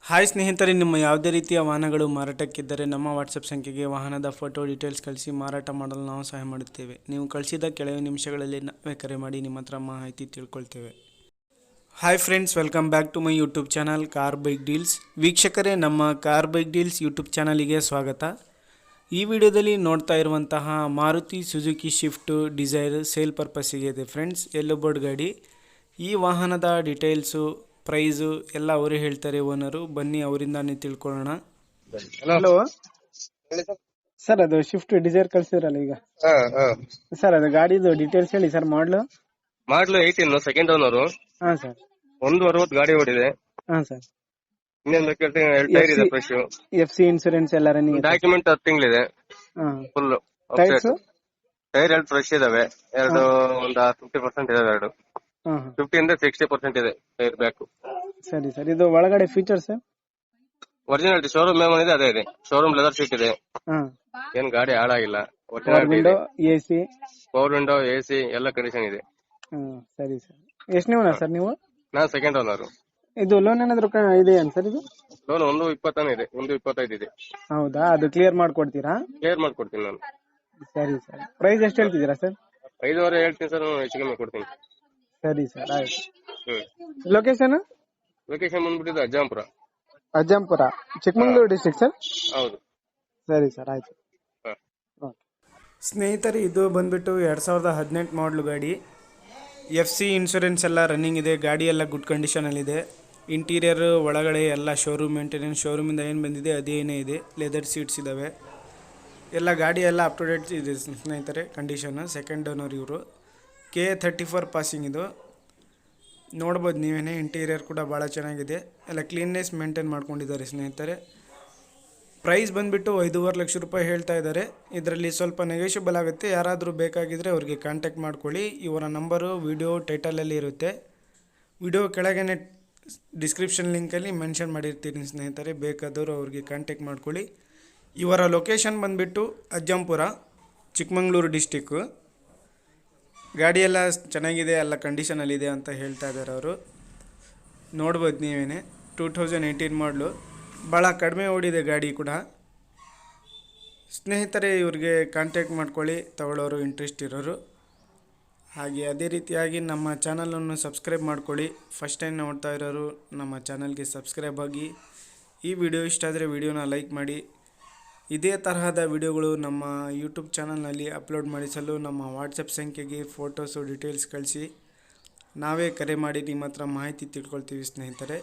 Hi ಸ್ನೇಹಿತರೆ, ನಿಮ್ಮ ಯಾವುದೇ ರೀತಿಯ ವಾಹನಗಳು ಮಾರಾಟಕ್ಕಿದ್ದರೆ ನಮ್ಮ ವಾಟ್ಸಪ್ ಸಂಖ್ಯೆಗೆ ವಾಹನದ ಫೋಟೋ ಡೀಟೇಲ್ಸ್ ಕಳಿಸಿ ಮಾರಾಟ ಮಾಡಲು ನಾವು ಸಹಾಯ ಮಾಡುತ್ತೇವೆ. ನೀವು ಕಳಿಸಿದ ಕೆಲವೇ ನಿಮಿಷಗಳಲ್ಲಿ ನಾವೇ ಕರೆ ಮಾಡಿ ನಿಮ್ಮ ಹತ್ರ ಮಾಹಿತಿ ತಿಳ್ಕೊಳ್ತೇವೆ. Hi friends, welcome back to my YouTube channel car bike deals. ವೀಕ್ಷಕರೇ, ನಮ್ಮ ಕಾರ್ ಬೈಕ್ ಡೀಲ್ಸ್ ಯೂಟ್ಯೂಬ್ ಚಾನಲಿಗೆ ಸ್ವಾಗತ. ಈ ವಿಡಿಯೋದಲ್ಲಿ ನೋಡ್ತಾ ಇರುವಂತಹ Maruti Suzuki Swift Dzire sale ಪರ್ಪಸ್ಸಿಗೆ ಇದೆ ಫ್ರೆಂಡ್ಸ್. ಯೆಲ್ಲೋ ಬೋರ್ಡ್ ಗಾಡಿ. ಈ ವಾಹನದ ಡೀಟೇಲ್ಸು, ಪ್ರೈಸು ಎಲ್ಲ ಅವರೇ ಹೇಳ್ತಾರೆ ಓನರು. ಬನ್ನಿ ಅವರಿಂದಾನೇ ತಿಳ್ಕೊಳ್ಳೋಣ. ಹಲೋ ಸರ್, ಅದು ಶಿಫ್ಟ್ ಡಿಸೈರ್ ಕಳ್ಸಿದ್ರಲ್ಲ ಈಗ ಸರ್, ಅದು ಗಾಡಿದು ಡೀಟೇಲ್ಸ್ ಹೇಳಿ ಸರ್. ಮಾಡ್ಲು ಮಾಡ್ಲು 18 second owner. ಹಾ ಸರ್. 160 ಗಾಡಿ ಓಡಿದೆ. ಹಾ ಸರ್. ಇನ್ನೇನು ಕೇಳ್ತೀನಿ, 2 ಟೈರ್ ಇದೆ ಫ್ರೆಶ್. FC ಇನ್ಸೂರೆನ್ಸ್ ಎಲ್ಲ ರನ್ನಿಂಗ್. ಡಾಕ್ಯುಮೆಂಟ್ 10 ತಿಂಗಳಿದೆ ಫುಲ್. ಟೈರ್ಸ್ ಟೈರ್ 2 ಫ್ರೆಶ್ ಇದಾವೆ. ಎರಡು ಒಂದು 50% ಇದಾವೆ. ಎರಡು 50 ಇಂದ 60% ಇದೆ ಟೈರ್ ಬ್ಯಾಕ್. ಸರಿ ಸರ್. ಇದು ಒಳಗಡೆ ಫೀಚರ್ಸ್ ಒರಿಜಿನಾಲಿಟಿ ಶೋರೂಮ್ ಮೇಮನ್ ಇದೆ, ಅದೇ ಇದೆ. ಶೋರೂಮ್ ಲೆದರ್ ಶೀಟ್ ಇದೆ. ಏನ್ ಗಾಡಿ ಹಾಳಾಗಿಲ್ಲ. Window, AC, power window, AC ಎಲ್ಲ ಕಂಡೀಷನ್ ಇದೆ. ಸರಿ ಸರ್. ಎಷ್ಟನೇ ಓನರ್ ಸರ್ ನೀವು? ನಾನು ಸೆಕೆಂಡ್ ಓನರ್. ಇದು ಲೋನ್ ಏನಾದ್ರು ಇದೆ ಅಂತ ಸರ್? ಇದು ಲೋನ್ 120 ಇದೆ, 125 ಇದೆ. ಹೌದಾ? ಅದು ಕ್ಲಿಯರ್ ಮಾಡ್ಕೊಡ್ತೀರಾ? ಕ್ಲಿಯರ್ ಮಾಡ್ಕೊಡ್ತೀನಿ ನಾನು. ಸರಿ ಸರ್. ಪ್ರೈಸ್ ಎಷ್ಟು ಹೇಳ್ತಿದ್ದೀರಾ ಸರ್? 5,500 ಹೇಳ್ತೀನಿ ಸರ್, ಹೆಚ್ಚು ಕಮ್ಮಿ ಕೊಡ್ತೀನಿ. ಸರಿ ಸರ್, ಆಯ್ತು. ಲೊಕೇಶನ್ ಬಂದ್ಬಿಟ್ಟಿದೆ ಅಜ್ಜಂಪುರ. Ajjampura, Chikkamagaluru district sir? ಹೌದು. ಸರಿ ಸರ್, ಆಯ್ತು. ಸ್ನೇಹಿತರೆ, ಇದು ಬಂದ್ಬಿಟ್ಟು 2018 ಮಾಡಲು ಗಾಡಿ. FC ಇನ್ಶೂರೆನ್ಸ್ ಎಲ್ಲ ರನ್ನಿಂಗ್ ಇದೆ. ಗಾಡಿ ಎಲ್ಲ ಗುಡ್ ಕಂಡೀಷನಲ್ಲಿದೆ. ಇಂಟೀರಿಯರ್ ಒಳಗಡೆ ಎಲ್ಲ ಶೋರೂಮ್ ಮೇಂಟೆನೆನ್ಸ್, ಶೋರೂಮಿಂದ ಏನು ಬಂದಿದೆ ಅದೇನೇ ಇದೆ. ಲೆದರ್ ಸೀಟ್ಸ್ ಇದ್ದಾವೆ. ಎಲ್ಲ ಗಾಡಿ ಎಲ್ಲ ಅಪ್ ಟು ಡೇಟ್ ಇದೆ ಸ್ನೇಹಿತರೆ. ಕಂಡೀಷನ್ ಸೆಕೆಂಡ್ ಓನರ್ ಇವರು. K34 ಪಾಸಿಂಗ್ ಇದು. ನೋಡ್ಬೋದು ನೀವೇನೆ. ಇಂಟೀರಿಯರ್ ಕೂಡ ಭಾಳ ಚೆನ್ನಾಗಿದೆ. ಎಲ್ಲ ಕ್ಲೀನ್ನೆಸ್ ಮೇಂಟೈನ್ ಮಾಡ್ಕೊಂಡಿದ್ದಾರೆ ಸ್ನೇಹಿತರೆ. ಪ್ರೈಸ್ ಬಂದುಬಿಟ್ಟು 5.5 ಲಕ್ಷ ರೂಪಾಯಿ ಹೇಳ್ತಾ ಇದ್ದಾರೆ. ಇದರಲ್ಲಿ ಸ್ವಲ್ಪ ನೆಗೋಷಿಯಬಲ್ ಆಗುತ್ತೆ. ಯಾರಾದರೂ ಬೇಕಾಗಿದ್ದರೆ ಅವ್ರಿಗೆ ಕಾಂಟ್ಯಾಕ್ಟ್ ಮಾಡ್ಕೊಳ್ಳಿ. ಇವರ ನಂಬರು ವಿಡಿಯೋ ಟೈಟಲಲ್ಲಿ ಇರುತ್ತೆ. ವಿಡಿಯೋ ಕೆಳಗೇ ಡಿಸ್ಕ್ರಿಪ್ಷನ್ ಲಿಂಕಲ್ಲಿ ಮೆನ್ಷನ್ ಮಾಡಿರ್ತೀನಿ ಸ್ನೇಹಿತರೆ. ಬೇಕಾದವರು ಅವ್ರಿಗೆ ಕಾಂಟ್ಯಾಕ್ಟ್ ಮಾಡ್ಕೊಳ್ಳಿ. ಇವರ ಲೊಕೇಶನ್ ಬಂದುಬಿಟ್ಟು ಅಜ್ಜಂಪುರ, ಚಿಕ್ಕಮಗಳೂರು ಡಿಸ್ಟಿಕ್ಕು. ಗಾಡಿ ಎಲ್ಲ ಚೆನ್ನಾಗಿದೆ, ಎಲ್ಲ ಕಂಡೀಷನಲ್ಲಿದೆ ಅಂತ ಹೇಳ್ತಾ ಇದ್ದಾರೆ ಅವರು. ನೋಡ್ಬೋದು ನೀವೇನೆ. 2018 ಮಾಡಲು. ಭಾಳ ಕಡಿಮೆ ಓಡಿದೆ ಗಾಡಿ ಕೂಡ. ಸ್ನೇಹಿತರೆ, ಇವ್ರಿಗೆ ಕಾಂಟ್ಯಾಕ್ಟ್ ಮಾಡ್ಕೊಳ್ಳಿ ತಗೊಳ್ಳೋರು, ಇಂಟ್ರೆಸ್ಟ್ ಇರೋರು. ಹಾಗೆ ಅದೇ ರೀತಿಯಾಗಿ ನಮ್ಮ ಚಾನಲನ್ನು ಸಬ್ಸ್ಕ್ರೈಬ್ ಮಾಡ್ಕೊಳ್ಳಿ. ಫಸ್ಟ್ ಟೈಮ್ ನೋಡ್ತಾ ಇರೋರು ನಮ್ಮ ಚಾನಲ್ಗೆ ಸಬ್ಸ್ಕ್ರೈಬ್ ಆಗಿ. ಈ ವಿಡಿಯೋ ಇಷ್ಟ ಆದರೆ ವಿಡಿಯೋನ ಲೈಕ್ ಮಾಡಿ. ಇದೇ ತರಹದ ವಿಡಿಯೋಗಳು ನಮ್ಮ ಯೂಟ್ಯೂಬ್ ಚಾನಲ್ನಲ್ಲಿ ಅಪ್ಲೋಡ್ ಮಾಡಿಸಲು ನಮ್ಮ ವಾಟ್ಸಪ್ ಸಂಖ್ಯೆಗೆ ಫೋಟೋಸು ಡೀಟೇಲ್ಸ್ ಕಳಿಸಿ. ನಾವೇ ಕರೆ ಮಾಡಿ ನಿಮ್ಮ ಹತ್ರ ಮಾಹಿತಿ ತಿಳ್ಕೊಳ್ತೀವಿ ಸ್ನೇಹಿತರೆ.